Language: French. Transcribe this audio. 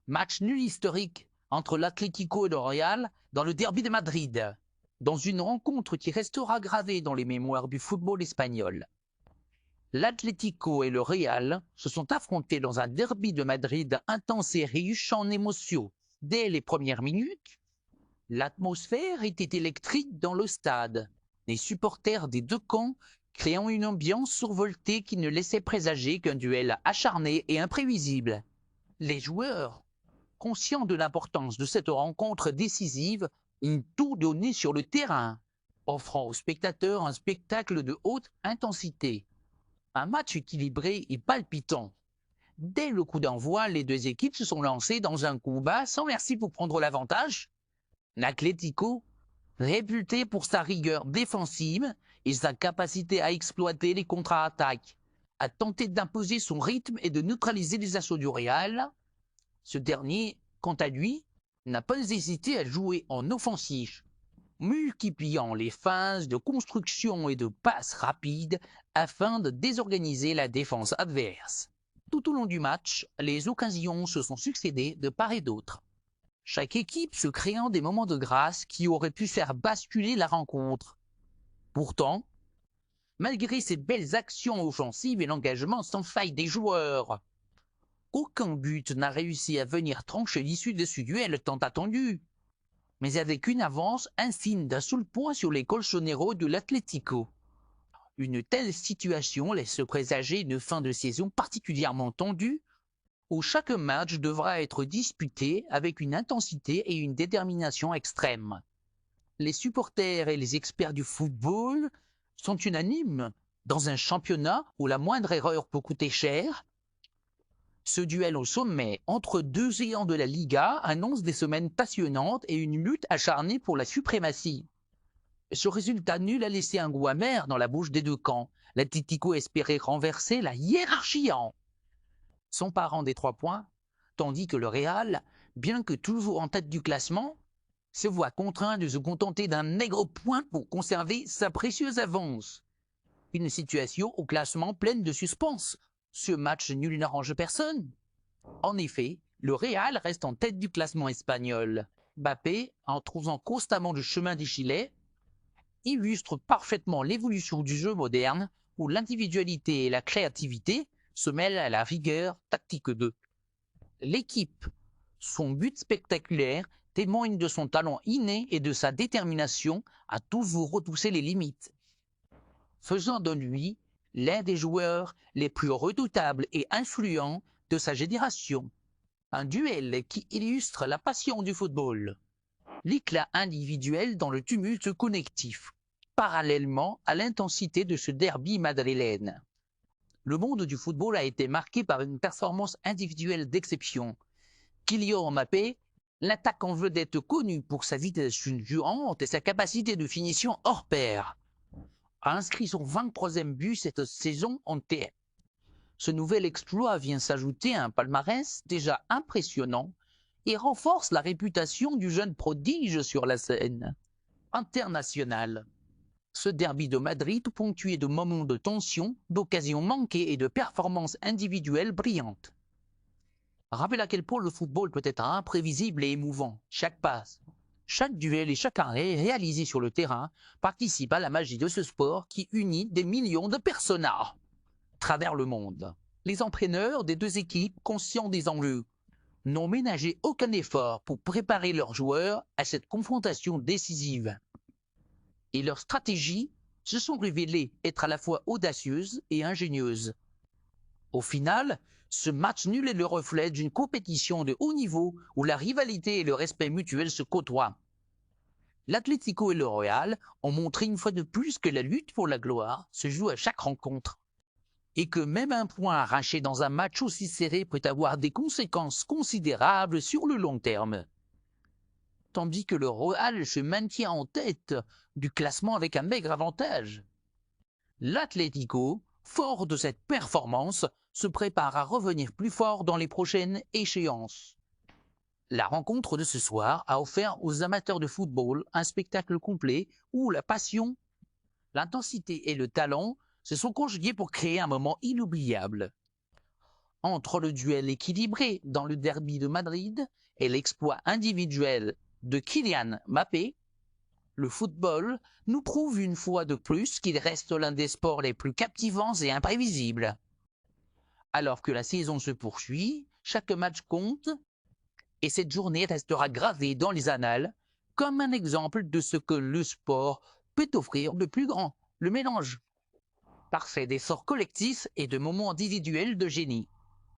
Match nul historique entre l'Atlético et le Real dans le derby de Madrid, dans une rencontre qui restera gravée dans les mémoires du football espagnol. L'Atlético et le Real se sont affrontés dans un derby de Madrid intense et riche en émotions. Dès les premières minutes, l'atmosphère était électrique dans le stade, les supporters des deux camps créant une ambiance survoltée qui ne laissait présager qu'un duel acharné et imprévisible. Les joueurs, conscients de l'importance de cette rencontre décisive, ont tout donné sur le terrain, offrant aux spectateurs un spectacle de haute intensité. Un match équilibré et palpitant. Dès le coup d'envoi, les deux équipes se sont lancées dans un combat sans merci pour prendre l'avantage. L'Atlético, réputé pour sa rigueur défensive et sa capacité à exploiter les contre-attaques, a tenté d'imposer son rythme et de neutraliser les assauts du Real. Ce dernier, quant à lui, n'a pas hésité à jouer en offensif, multipliant les phases de construction et de passes rapides afin de désorganiser la défense adverse. Tout au long du match, les occasions se sont succédées de part et d'autre, chaque équipe se créant des moments de grâce qui auraient pu faire basculer la rencontre. Pourtant, malgré ces belles actions offensives et l'engagement sans faille des joueurs, aucun but n'a réussi à venir trancher l'issue de ce duel tant attendu, mais avec une avance infime d'un seul point sur les colchoneros de l'Atlético. Une telle situation laisse présager une fin de saison particulièrement tendue, où chaque match devra être disputé avec une intensité et une détermination extrêmes. Les supporters et les experts du football sont unanimes. Dans un championnat où la moindre erreur peut coûter cher, ce duel au sommet entre deux géants de la Liga annonce des semaines passionnantes et une lutte acharnée pour la suprématie. Ce résultat nul a laissé un goût amer dans la bouche des deux camps. L'Atlético espérait renverser la hiérarchie en s'emparant des 3 points, tandis que le Real, bien que toujours en tête du classement, se voit contraint de se contenter d'un maigre point pour conserver sa précieuse avance. Une situation au classement pleine de suspense. Ce match nul n'arrange personne. En effet, le Real reste en tête du classement espagnol. Mbappé, en trouvant constamment le chemin des Chilais, illustre parfaitement l'évolution du jeu moderne où l'individualité et la créativité se mêlent à la rigueur tactique d'eux. L'équipe, son but spectaculaire, témoigne de son talent inné et de sa détermination à toujours repousser les limites, faisant de lui l'un des joueurs les plus redoutables et influents de sa génération. Un duel qui illustre la passion du football, l'éclat individuel dans le tumulte collectif, parallèlement à l'intensité de ce derby madrilène. Le monde du football a été marqué par une performance individuelle d'exception. Kylian Mbappé, l'attaquant vedette connu pour sa vitesse fulgurante et sa capacité de finition hors pair, a inscrit son 23e but cette saison en TF. Ce nouvel exploit vient s'ajouter à un palmarès déjà impressionnant et renforce la réputation du jeune prodige sur la scène internationale. Ce derby de Madrid ponctué de moments de tension, d'occasions manquées et de performances individuelles brillantes. Rappelle à quel point le football peut être imprévisible et émouvant. Chaque passe, chaque duel et chaque arrêt réalisé sur le terrain participe à la magie de ce sport qui unit des millions de personnes à travers le monde. Les entraîneurs des deux équipes, conscients des enjeux, n'ont ménagé aucun effort pour préparer leurs joueurs à cette confrontation décisive. Et leurs stratégies se sont révélées être à la fois audacieuses et ingénieuses. Au final, ce match nul est le reflet d'une compétition de haut niveau où la rivalité et le respect mutuel se côtoient. L'Atlético et le Real ont montré une fois de plus que la lutte pour la gloire se joue à chaque rencontre et que même un point arraché dans un match aussi serré peut avoir des conséquences considérables sur le long terme. Tandis que le Real se maintient en tête du classement avec un maigre avantage. L'Atlético, fort de cette performance, se prépare à revenir plus fort dans les prochaines échéances. La rencontre de ce soir a offert aux amateurs de football un spectacle complet où la passion, l'intensité et le talent se sont conjugués pour créer un moment inoubliable. Entre le duel équilibré dans le derby de Madrid et l'exploit individuel de Kylian Mbappé, le football nous prouve une fois de plus qu'il reste l'un des sports les plus captivants et imprévisibles. Alors que la saison se poursuit, chaque match compte et cette journée restera gravée dans les annales comme un exemple de ce que le sport peut offrir de plus grand, le mélange parfait d'efforts collectifs et de moments individuels de génie.